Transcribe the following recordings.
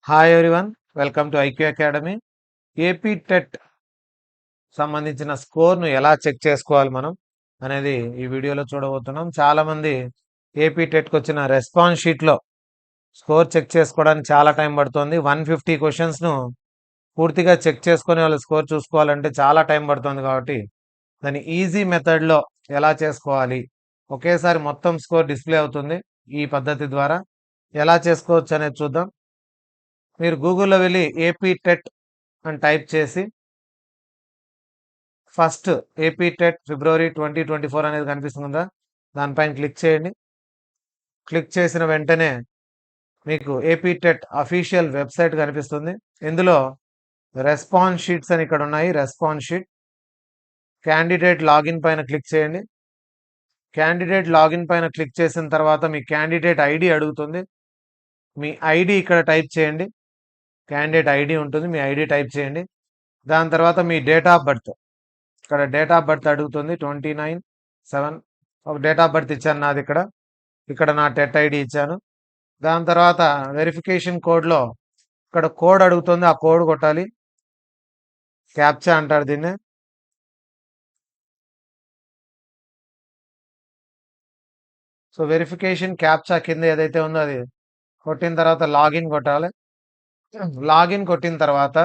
Hi everyone, welcome to IQ academy. AP TET సంబంధించిన స్కోర్ను ఎలా చెక్ చేసుకోవాలి మనం అనేది ఈ వీడియోలో చూడబోతున్నాం. చాలా మంది ఏపీ టెట్కి వచ్చిన రెస్పాన్స్ షీట్లో స్కోర్ చెక్ చేసుకోవడానికి చాలా టైం పడుతుంది. 150 క్వశ్చన్స్ను పూర్తిగా చెక్ చేసుకొని వాళ్ళ స్కోర్ చూసుకోవాలంటే చాలా టైం పడుతుంది. కాబట్టి దాన్ని ఈజీ మెథడ్లో ఎలా చేసుకోవాలి, ఒకేసారి మొత్తం స్కోర్ డిస్ప్లే అవుతుంది. ఈ పద్ధతి ద్వారా ఎలా చేసుకోవచ్చు అనేది చూద్దాం. మీరు గూగుల్లో వెళ్ళి ఏపీ టెట్ అని టైప్ చేసి ఫస్ట్ ఏపీ టెట్ ఫిబ్రవరి 2024 అనేది కనిపిస్తుందా, దానిపైన క్లిక్ చేయండి. క్లిక్ చేసిన వెంటనే మీకు ఏపీ టెట్ అఫీషియల్ వెబ్సైట్ కనిపిస్తుంది. ఇందులో రెస్పాన్స్ షీట్స్ అని ఇక్కడ ఉన్నాయి. రెస్పాన్స్ షీట్ క్యాండిడేట్ లాగిన్ పైన క్లిక్ చేయండి. క్యాండిడేట్ లాగిన్ పైన క్లిక్ చేసిన తర్వాత మీ క్యాండిడేట్ ఐడి అడుగుతుంది. మీ ఐడి ఇక్కడ టైప్ చేయండి. క్యాండిడేట్ ఐడి ఉంటుంది, మీ ఐడి టైప్ చేయండి. దాని తర్వాత మీ డేట్ ఆఫ్ బర్త్, ఇక్కడ డేట్ ఆఫ్ బర్త్ అడుగుతుంది. 29/7 ఒక డేట్ ఆఫ్ బర్త్ ఇచ్చాను నాది. ఇక్కడ నా టెట్ ఐడి ఇచ్చాను. దాని తర్వాత వెరిఫికేషన్ కోడ్లో ఇక్కడ కోడ్ అడుగుతుంది, ఆ కోడ్ కొట్టాలి. క్యాప్చా అంటారు దీన్ని. సో వెరిఫికేషన్ క్యాప్చా కింద ఏదైతే ఉందో అది కొట్టిన తర్వాత లాగిన్ కొట్టాలి. లాగిన్ కొట్టిన తర్వాత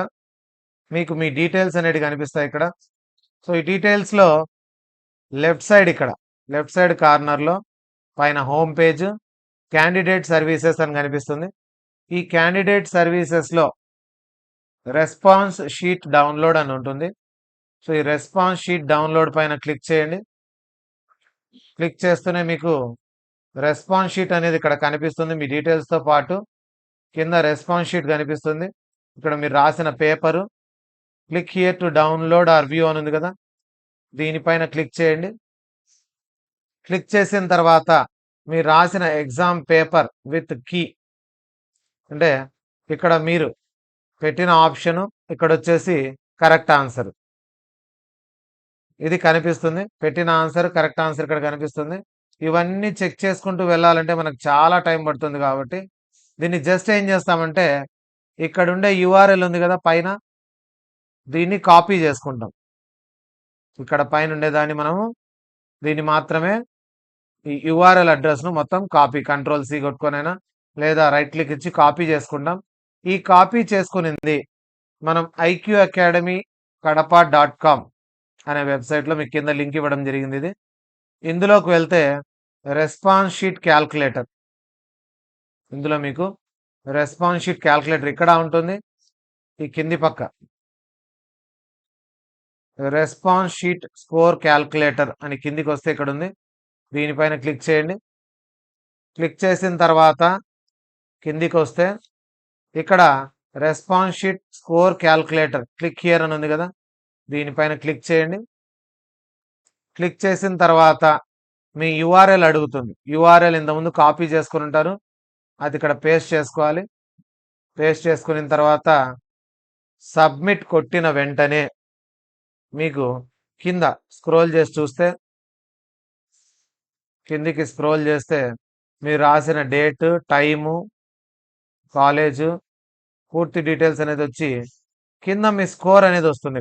మీకు మీ డీటెయిల్స్ అనేవి కనిపిస్తాయి ఇక్కడ. సో ఈ డీటెయిల్స్లో లెఫ్ట్ సైడ్ కార్నర్లో పైన హోమ్ పేజ్ క్యాండిడేట్ సర్వీసెస్ అని కనిపిస్తుంది. ఈ క్యాండిడేట్ సర్వీసెస్లో రెస్పాన్స్ షీట్ డౌన్లోడ్ అని ఉంటుంది. సో ఈ రెస్పాన్స్ షీట్ డౌన్లోడ్ పైన క్లిక్ చేయండి. క్లిక్ చేస్తూనే మీకు రెస్పాన్స్ షీట్ అనేది ఇక్కడ కనిపిస్తుంది. మీ డీటెయిల్స్తో పాటు కింద రెస్పాన్స్ షీట్ కనిపిస్తుంది. ఇక్కడ మీరు రాసిన paper. Click here to download or view అని ఉంది కదా, దీనిపైన క్లిక్ చేయండి. క్లిక్ చేసిన తర్వాత మీరు రాసిన ఎగ్జామ్ పేపర్ విత్ కీ, అంటే ఇక్కడ మీరు పెట్టిన ఆప్షను, ఇక్కడ వచ్చేసి కరెక్ట్ ఆన్సర్ ఇది కనిపిస్తుంది. పెట్టిన ఆన్సర్ కరెక్ట్ ఆన్సర్ ఇక్కడ కనిపిస్తుంది. ఇవన్నీ చెక్ చేసుకుంటూ వెళ్ళాలంటే మనకు చాలా టైం పడుతుంది. కాబట్టి దీన్ని జస్ట్ ఏం చేస్తామంటే ఇక్కడ ఉండే యూఆర్ఎల్ ఉంది కదా పైన, దీన్ని కాపీ చేసుకుంటాం. ఇక్కడ పైన ఉండేదాన్ని మనము దీన్ని మాత్రమే ఈ యూఆర్ఎల్ అడ్రస్ను మొత్తం కాపీ, కంట్రోల్-C కొట్టుకొనైనా లేదా రైట్ క్లిక్ ఇచ్చి కాపీ చేసుకుంటాం. ఈ కాపీ చేసుకునింది మనం ఐక్యూ అకాడమీ కడప.com అనే వెబ్సైట్లో మీకు కింద లింక్ ఇవ్వడం జరిగింది. ఇందులోకి వెళ్తే రెస్పాన్స్ షీట్ క్యాల్కులేటర్, ఇందులో మీకు రెస్పాన్స్ షీట్ క్యాల్కులేటర్ ఇక్కడ ఉంటుంది. ఈ కింది పక్క రెస్పాన్స్ షీట్ స్కోర్ క్యాల్కులేటర్ అని కిందికి వస్తే ఇక్కడ ఉంది. దీనిపైన క్లిక్ చేయండి. క్లిక్ చేసిన తర్వాత కిందికి వస్తే ఇక్కడ response sheet score calculator click here అని ఉంది కదా, దీనిపైన క్లిక్ చేయండి. క్లిక్ చేసిన తర్వాత మీ యూఆర్ఎల్ అడుగుతుంది. యూఆర్ఎల్ ఇంతకుముందు కాపీ చేసుకుని ఉంటారు, అది ఇక్కడ పేస్ట్ చేసుకోవాలి. పేస్ట్ చేసుకున్న తర్వాత సబ్మిట్ కొట్టిన వెంటనే మీకు కింద స్క్రోల్ చేసి చూస్తే, కిందికి స్క్రోల్ చేస్తే మీరు రాసిన డేట్, టైము, కాలేజు, పూర్తి డీటెయిల్స్ అనేది వచ్చి కింద మీ స్కోర్ అనేది వస్తుంది.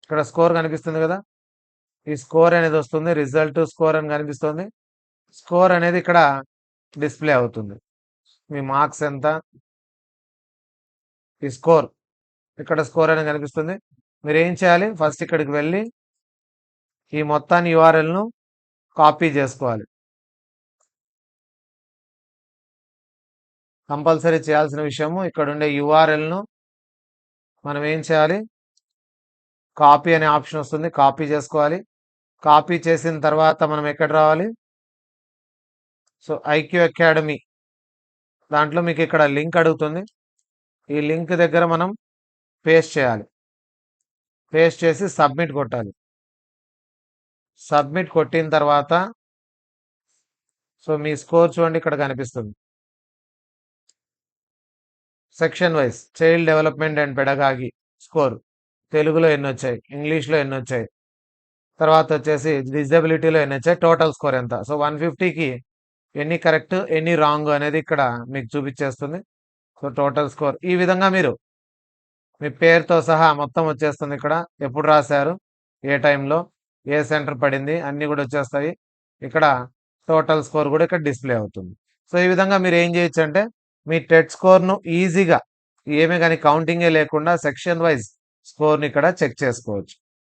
ఇక్కడ స్కోర్ కనిపిస్తుంది కదా, ఈ స్కోర్ అనేది వస్తుంది. రిజల్ట్ స్కోర్ అని కనిపిస్తుంది. స్కోర్ అనేది ఇక్కడ డిస్ప్లే అవుతుంది. మీ మార్క్స్ ఎంత, ఈ స్కోర్, ఇక్కడ స్కోర్ అనేది కనిపిస్తుంది. మీరు ఏం చేయాలి, ఫస్ట్ ఇక్కడికి వెళ్ళి ఈ మొత్తాన్ని యూఆర్ఎల్ను కాపీ చేసుకోవాలి. కంపల్సరీ చేయాల్సిన విషయము, ఇక్కడ ఉండే యూఆర్ఎల్ను మనం ఏం చేయాలి, కాపీ అనే ఆప్షన్ వస్తుంది, కాపీ చేసుకోవాలి. కాపీ చేసిన తర్వాత మనం ఎక్కడ రావాలి, సో ఐక్యూ అకాడమీ దాంట్లో మీకు ఇక్కడ లింక్ అడుగుతుంది. ఈ లింక్ దగ్గర మనం పేస్ట్ చేయాలి. పేస్ట్ చేసి సబ్మిట్ కొట్టాలి. సబ్మిట్ కొట్టిన తర్వాత సో మీ స్కోర్ చూడండి, ఇక్కడ కనిపిస్తుంది. Section wise child development and pedagogy score, తెలుగులో ఎన్ని వచ్చాయి, ఇంగ్లీష్లో ఎన్ని వచ్చాయి, తర్వాత వచ్చేసి డిజబిలిటీలో ఎన్ని వచ్చాయి, టోటల్ స్కోర్ ఎంత. సో 150కి ఎన్ని కరెక్ట్ ఎన్ని రాంగ్ అనేది ఇక్కడ మీకు చూపించేస్తుంది. సో టోటల్ స్కోర్ ఈ విధంగా మీరు మీ పేరుతో సహా మొత్తం వచ్చేస్తుంది ఇక్కడ. ఎప్పుడు రాశారు, ఏ టైంలో, ఏ సెంటర్ పడింది అన్నీ కూడా వచ్చేస్తాయి. ఇక్కడ టోటల్ స్కోర్ కూడా ఇక్కడ డిస్ప్లే అవుతుంది. సో ఈ విధంగా మీరు ఏం చేయొచ్చు అంటే మీ టెట్ స్కోర్ను ఈజీగా ఏమీ కానీ కౌంటింగే లేకుండా సెక్షన్ వైజ్ స్కోర్ని ఇక్కడ చెక్ చేసుకోవచ్చు.